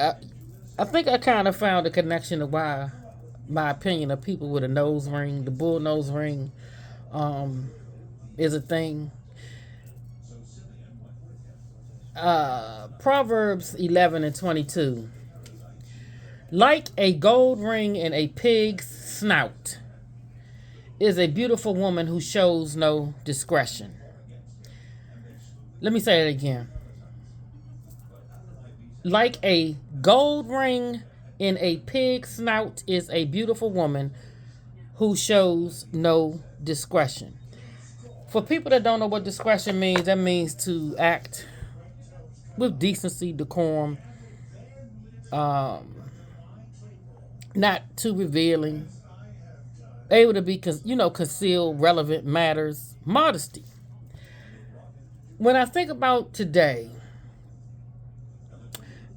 I, I think I kind of found a connection to why my opinion of people with a nose ring, the bull nose ring, um, is a thing. Proverbs 11 and 22. Like a gold ring in a pig's snout is a beautiful woman who shows no discretion. Let me say it again. Like a gold ring in a pig's snout is a beautiful woman who shows no discretion. For people that don't know what discretion means, that means to act with decency, decorum, um, not too revealing, able to be, conceal relevant matters, modesty. When I think about today,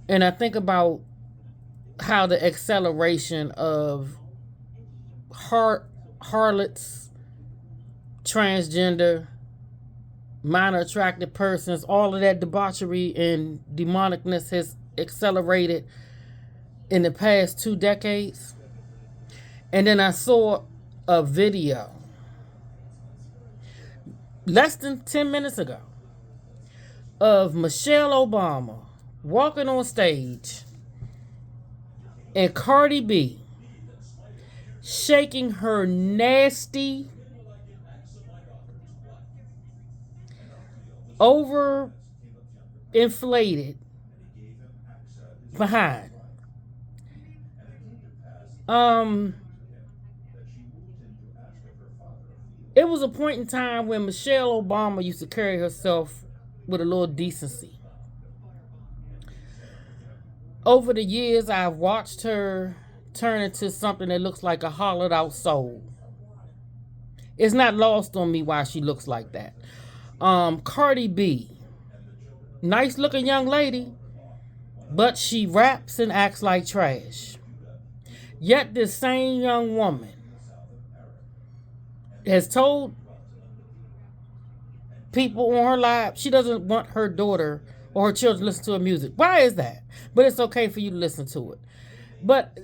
and I think about how the acceleration of harlots, transgender, minor attracted persons, all of that debauchery and demonicness has accelerated in the past 2 decades. And then I saw a video less than 10 minutes ago of Michelle Obama walking on stage and Cardi B shaking her nasty, overinflated behind. It was a point in time when Michelle Obama used to carry herself with a little decency. Over the years, I've watched her turn into something that looks like a hollowed out soul. It's not lost on me why she looks like that. Cardi B, nice looking young lady, but she raps and acts like trash. Yet this same young woman has told people on her live she doesn't want her daughter or her children to listen to her music. Why is that? But it's okay for you to listen to it. But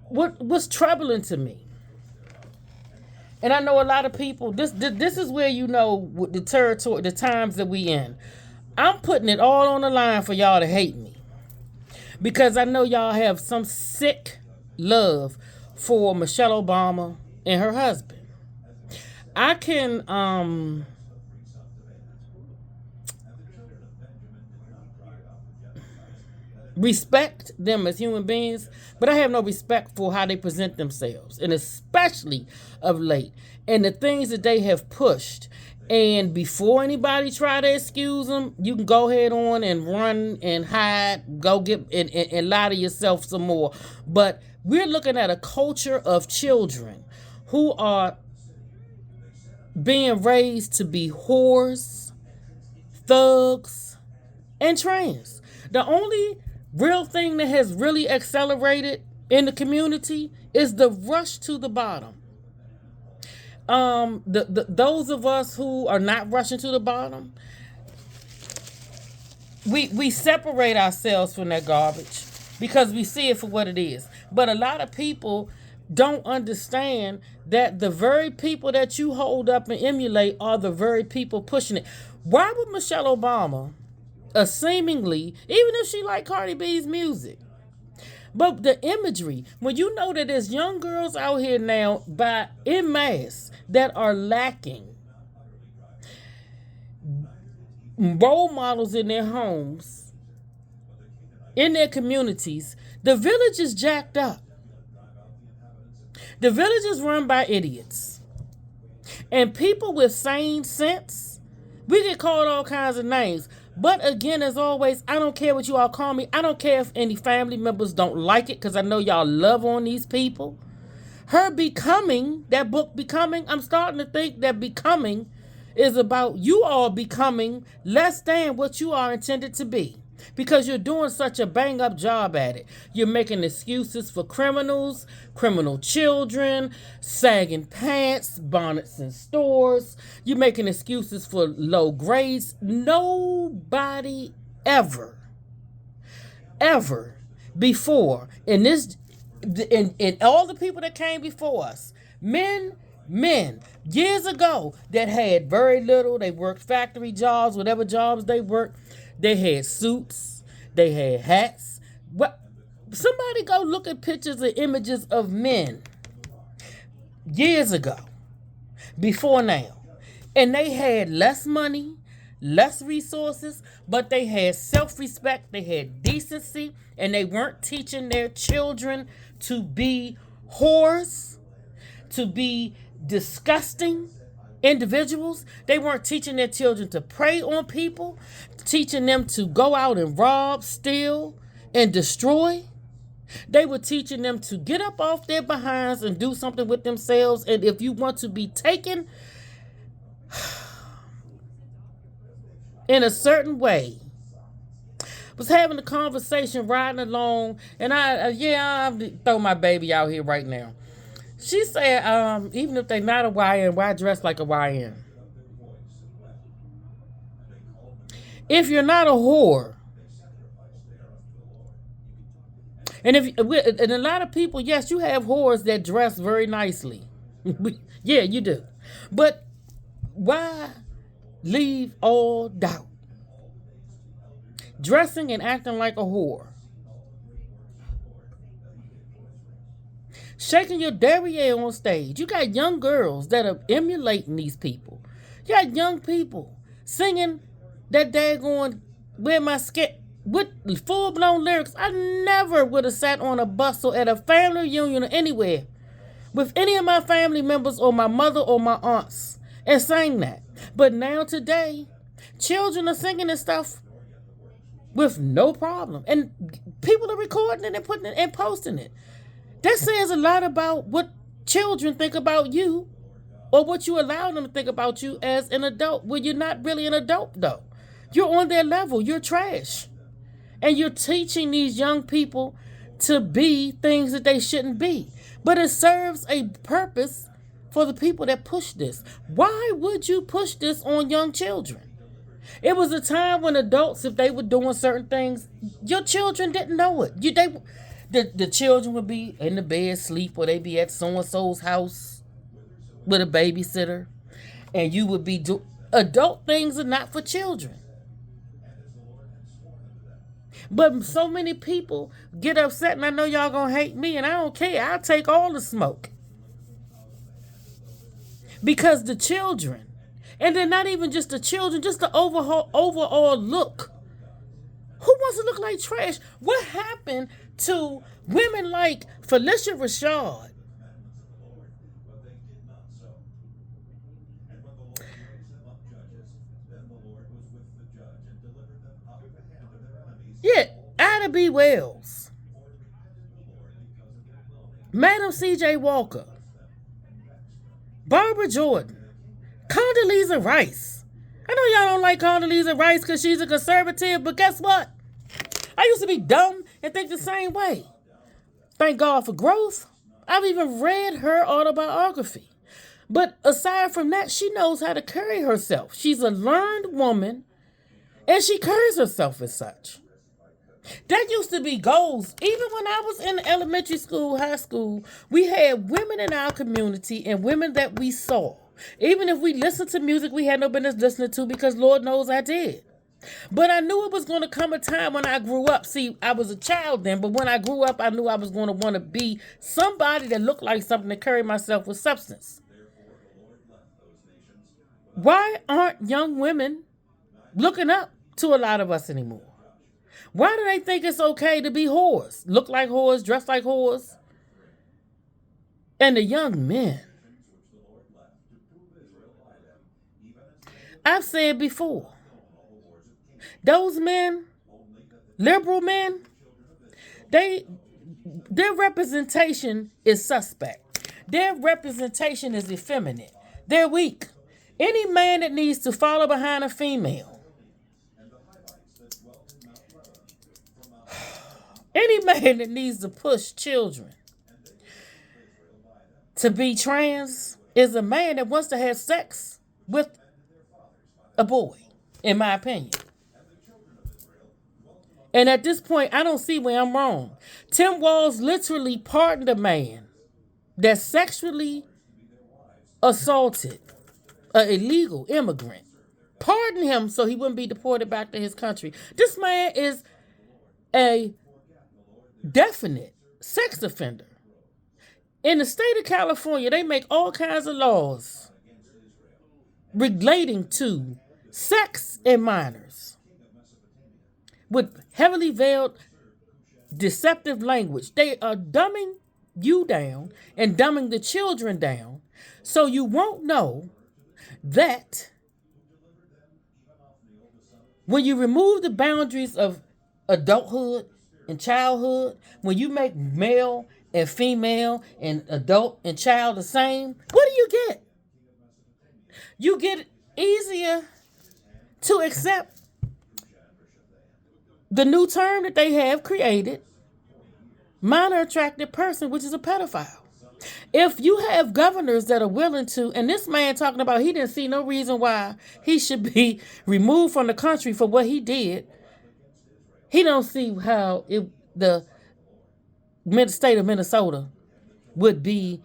what's troubling to me, and I know a lot of people, this is where the territory, the times that we in. I'm putting it all on the line for y'all to hate me, because I know y'all have some sick love for Michelle Obama and her husband. I can respect them as human beings, but I have no respect for how they present themselves, and especially of late, and the things that they have pushed. And before anybody try to excuse them, you can go ahead on and run and hide, go get and lie to yourself some more. But we're looking at a culture of children who are being raised to be whores, thugs, and trans. The only real thing that has really accelerated in the community is the rush to the bottom. Those of us who are not rushing to the bottom, we separate ourselves from that garbage because we see it for what it is. But a lot of people don't understand that the very people that you hold up and emulate are the very people pushing it. Why would Michelle Obama, seemingly, even if she liked Cardi B's music, but the imagery, when you know that there's young girls out here now en masse that are lacking role models in their homes, in their communities, the village is jacked up. The village is run by idiots. And people with sane sense, we get called all kinds of names. But again, as always, I don't care what you all call me. I don't care if any family members don't like it, because I know y'all love on these people. Her Becoming, that book Becoming, I'm starting to think that Becoming is about you all becoming less than what you are intended to be, because you're doing such a bang up job at it. You're making excuses for criminals, criminal children, sagging pants, bonnets in stores. You're making excuses for low grades. Nobody ever ever before in all the people that came before us, men years ago that had very little. They worked factory jobs, whatever jobs they worked. They had suits, they had hats. What? Somebody go look at pictures and images of men years ago, before now, and they had less money, less resources, but they had self-respect, they had decency, and they weren't teaching their children to be whores, to be disgusting individuals. They weren't teaching their children to prey on people, teaching them to go out and rob, steal, and destroy. They were teaching them to get up off their behinds and do something with themselves. And if you want to be taken in a certain way, was having a conversation riding along, and I throw my baby out here right now. She said, even if they're not a YN, why dress like a YN? If you're not a whore, and a lot of people, yes, you have whores that dress very nicely. Yeah, you do. But why leave all doubt? Dressing and acting like a whore. Shaking your derriere on stage. You got young girls that are emulating these people. You got young people singing that daggone "Where My Scat" with full-blown lyrics. I never would have sat on a bus or at a family reunion or anywhere with any of my family members or my mother or my aunts and sang that. But now today, children are singing this stuff with no problem. And people are recording it and putting it and posting it. That says a lot about what children think about you, or what you allow them to think about you as an adult. Well, you're not really an adult, though. You're on their level. You're trash. And you're teaching these young people to be things that they shouldn't be. But it serves a purpose for the people that push this. Why would you push this on young children? It was a time when adults, if they were doing certain things, your children didn't know it. The children would be in the bed sleep, or they'd be at so-and-so's house with a babysitter, and you would be adult things are not for children. But so many people get upset, and I know y'all gonna hate me, and I don't care. I'll take all the smoke. Because the children, and they're not even just the children, just the overall look. Who wants to look like trash? What happened to women like Felicia Rashad? Yeah, Ida B. Wells, Madam C.J. Walker, Barbara Jordan, Condoleezza Rice. I know y'all don't like Condoleezza Rice because she's a conservative, but guess what? I used to be dumb and think the same way. Thank God for growth. I've even read her autobiography. But aside from that, she knows how to carry herself. She's a learned woman, and she carries herself as such. That used to be goals. Even when I was in elementary school, high school, we had women in our community and women that we saw. Even if we listened to music we had no business listening to, because Lord knows I did. But I knew it was going to come a time when I grew up. See, I was a child then, but when I grew up, I knew I was going to want to be somebody that looked like something, to carry myself with substance. Why aren't young women looking up to a lot of us anymore? Why do they think it's okay to be whores, look like whores, dress like whores? And the young men. I've said before, those men, liberal men, their representation is suspect. Their representation is effeminate. They're weak. Any man that needs to follow behind a female, any man that needs to push children to be trans is a man that wants to have sex with a boy, in my opinion. And at this point, I don't see where I'm wrong. Tim Walz literally pardoned a man that sexually assaulted an illegal immigrant. Pardon him so he wouldn't be deported back to his country. This man is a definite sex offender. In the state of California, they make all kinds of laws relating to sex and minors with heavily veiled, deceptive language. They are dumbing you down and dumbing the children down so you won't know that when you remove the boundaries of adulthood and childhood, when you make male and female and adult and child the same, what do you get? You get easier to accept the new term that they have created, minor attracted person, which is a pedophile. If you have governors that are willing to, and this man talking about he didn't see no reason why he should be removed from the country for what he did, he don't see how the state of Minnesota would be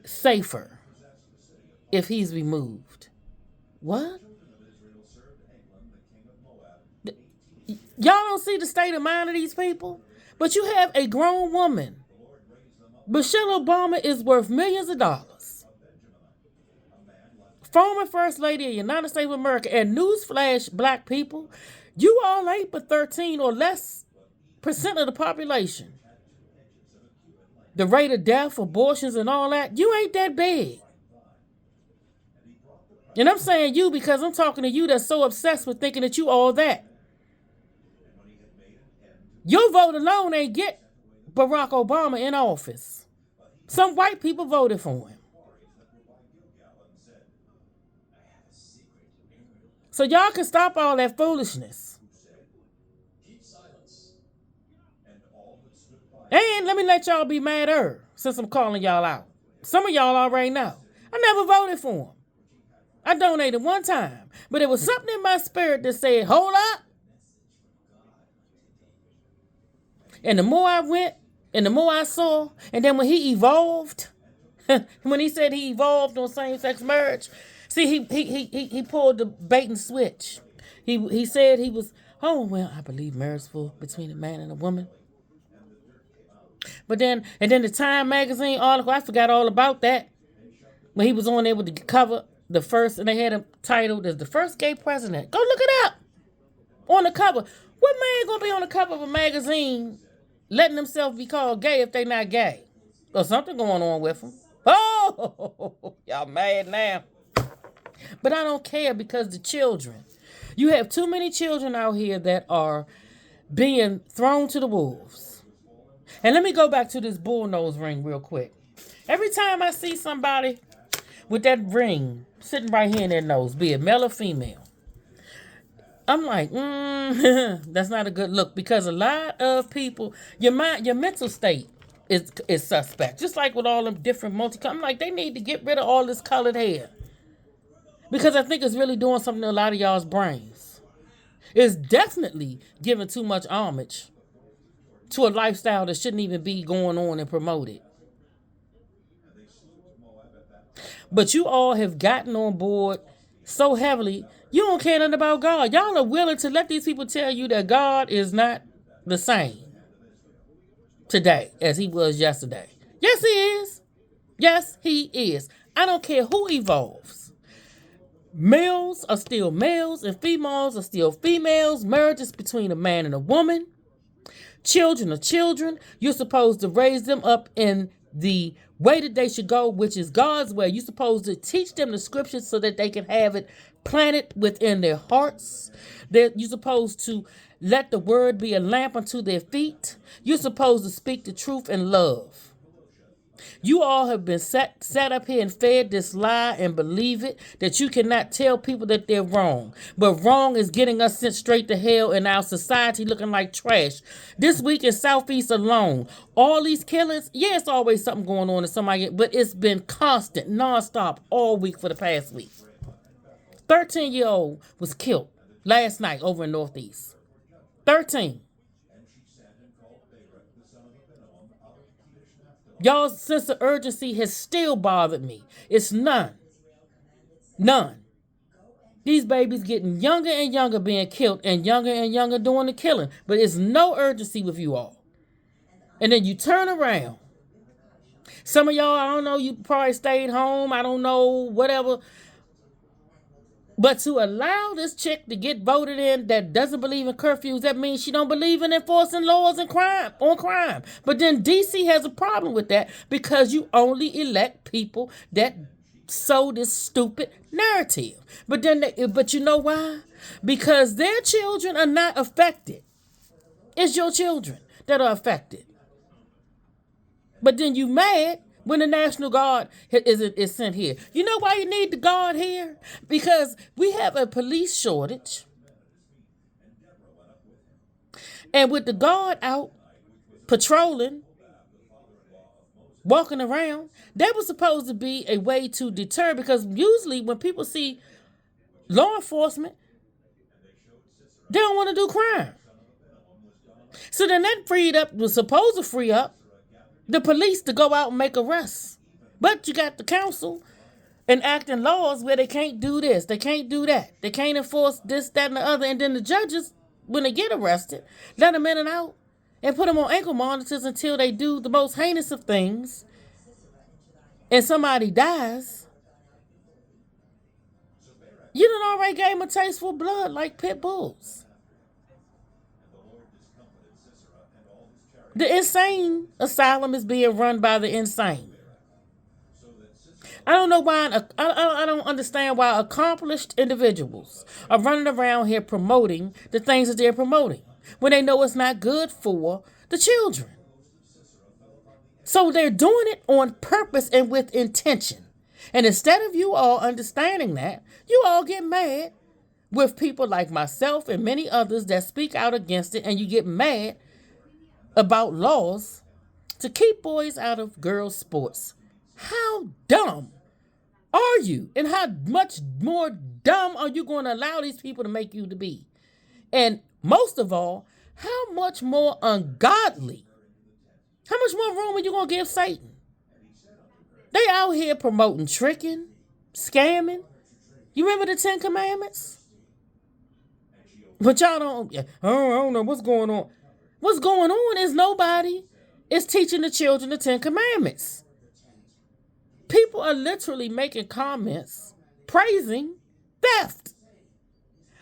safer if he's removed. What? Y'all don't see the state of mind of these people? But you have a grown woman. Michelle Obama is worth millions of dollars. Former First Lady of the United States of America. And newsflash, black people, you all ain't but 13 or less % of the population. The rate of death, abortions, and all that, you ain't that big. And I'm saying you because I'm talking to you that's so obsessed with thinking that you all that. Your vote alone ain't get Barack Obama in office. Some white people voted for him. So y'all can stop all that foolishness. And let me let y'all be madder since I'm calling y'all out. Some of y'all already know. I never voted for him. I donated one time. But it was something in my spirit that said, hold up. And the more I went, and the more I saw, and then when he evolved, when he said he evolved on same-sex marriage, see, he pulled the bait and switch. He said he was, oh, well, I believe marriage is for between a man and a woman. But then, and then the Time magazine article, I forgot all about that. When he was on there with the cover, the first, and they had him titled as the first gay president. Go look it up. On the cover. What man gonna be on the cover of a magazine letting themselves be called gay if they not gay? There's something going on with them. Oh, y'all mad now. But I don't care because the children. You have too many children out here that are being thrown to the wolves. And let me go back to this bullnose ring real quick. Every time I see somebody with that ring sitting right here in their nose, be it male or female, I'm like, that's not a good look, because a lot of people, your mental state is suspect. Just like with all them different I'm like, they need to get rid of all this colored hair, because I think it's really doing something to a lot of y'all's brains. It's definitely giving too much homage to a lifestyle that shouldn't even be going on and promoted. But you all have gotten on board so heavily, you don't care nothing about God. Y'all are willing to let these people tell you that God is not the same today as he was yesterday. Yes, he is. Yes, he is. I don't care who evolves. Males are still males and females are still females. Marriage is between a man and a woman. Children are children. You're supposed to raise them up in the way that they should go, which is God's way. You're supposed to teach them the scriptures so that they can have it planted within their hearts. You're supposed to let the word be a lamp unto their feet. You're supposed to speak the truth in love. You all have been set up here and fed this lie and believe it, that you cannot tell people that they're wrong. But wrong is getting us sent straight to hell and our society looking like trash. This week in Southeast alone, all these killings, yeah, it's always something going on in somebody, but it's been constant, nonstop all week for the past week. 13-year-old was killed last night over in Northeast. 13. Y'all's sense of urgency has still bothered me. It's none. None. These babies getting younger and younger being killed and younger doing the killing. But it's no urgency with you all. And then you turn around. Some of y'all, I don't know, you probably stayed home. I don't know, whatever. But to allow this chick to get voted in that doesn't believe in curfews, that means she don't believe in enforcing laws and crime. But then DC has a problem with that because you only elect people that sow this stupid narrative. But you know why? Because their children are not affected. It's your children that are affected. But then you mad when the National Guard is sent here. You know why you need the Guard here? Because we have a police shortage. And with the Guard out patrolling, walking around, that was supposed to be a way to deter, because usually when people see law enforcement, they don't want to do crime. So then that was supposed to free up the police to go out and make arrests. But you got the council enacting laws where they can't do this, they can't do that, they can't enforce this, that, and the other. And then the judges, when they get arrested, let them in and out and put them on ankle monitors until they do the most heinous of things and somebody dies. You done already gave them a taste for blood like pit bulls. The insane asylum is being run by the insane. I don't know why. I don't understand why accomplished individuals are running around here promoting the things that they're promoting when they know it's not good for the children. So they're doing it on purpose and with intention. And instead of you all understanding that, you all get mad with people like myself and many others that speak out against it, and you get mad about laws to keep boys out of girls' sports. How dumb are you? And how much more dumb are you going to allow these people to make you to be? And most of all, how much more ungodly? How much more room are you going to give Satan? They out here promoting tricking, scamming. You remember the 10 Commandments? But y'all don't, I don't know what's going on. What's going on is nobody is teaching the children the 10 Commandments. People are literally making comments praising theft.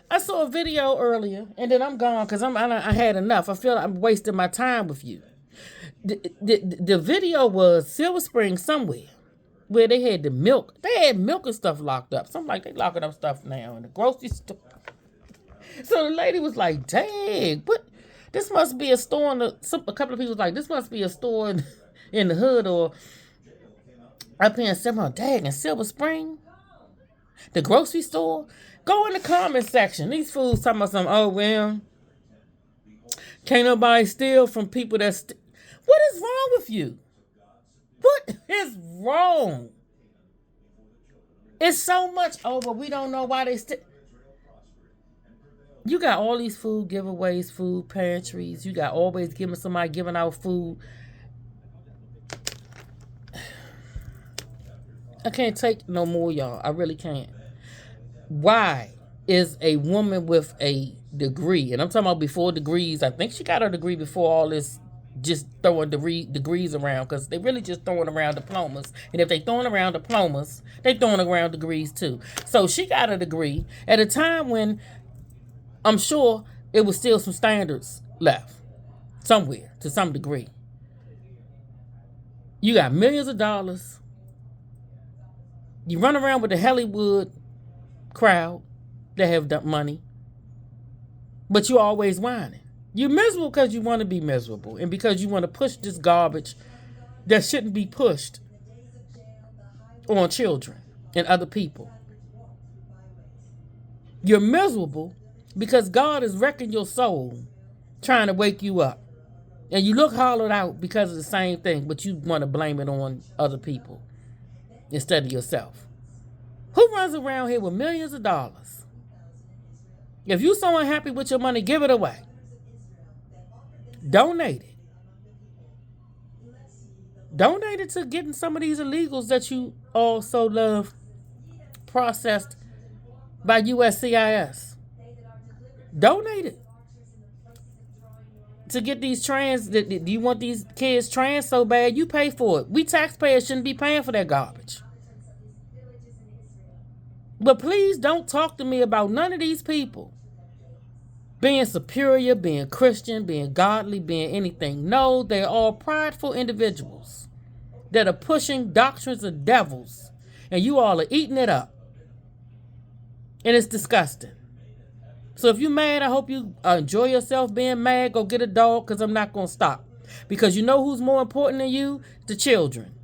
I saw a video earlier, and then I'm gone because I had enough. I feel like I'm wasting my time with you. The video was Silver Spring somewhere where they had the milk. They had milk and stuff locked up. Something like they locking up stuff now in the grocery store. So the lady was like, dang, what? This must be a store a couple of people was like, this must be a store in the hood or up here in Silver. Dang, in Silver Spring? The grocery store? Go in the comment section. These fools talking about something, oh, well, can't nobody steal from people that What is wrong with you? What is wrong? It's so much over. We don't know why they still. You got all these food giveaways, food pantries. You got always somebody giving out food. I can't take no more, y'all. I really can't. Why is a woman with a degree, and I'm talking about before degrees, I think she got her degree before all this just throwing degrees around, because they really just throwing around diplomas. And if they throwing around diplomas, they throwing around degrees too. So she got a degree at a time when I'm sure it was still some standards left somewhere to some degree. You got millions of dollars. You run around with the Hollywood crowd that have money, but you always whining. You're miserable because you want to be miserable and because you want to push this garbage that shouldn't be pushed on children and other people. You're miserable because God is wrecking your soul, trying to wake you up. And you look hollowed out because of the same thing, but you want to blame it on other people instead of yourself. Who runs around here with millions of dollars? If you're so unhappy with your money, give it away. Donate it. Donate it to getting some of these illegals that you all so love processed by USCIS. Donate it to get these trans. Do you want these kids trans so bad? You pay for it. We taxpayers shouldn't be paying for that garbage. But please don't talk to me about none of these people being superior, being Christian, being godly, being anything. No, they're all prideful individuals that are pushing doctrines of devils, and you all are eating it up. And it's disgusting. So if you're mad, I hope you enjoy yourself being mad. Go get a dog, because I'm not going to stop. Because you know who's more important than you? The children.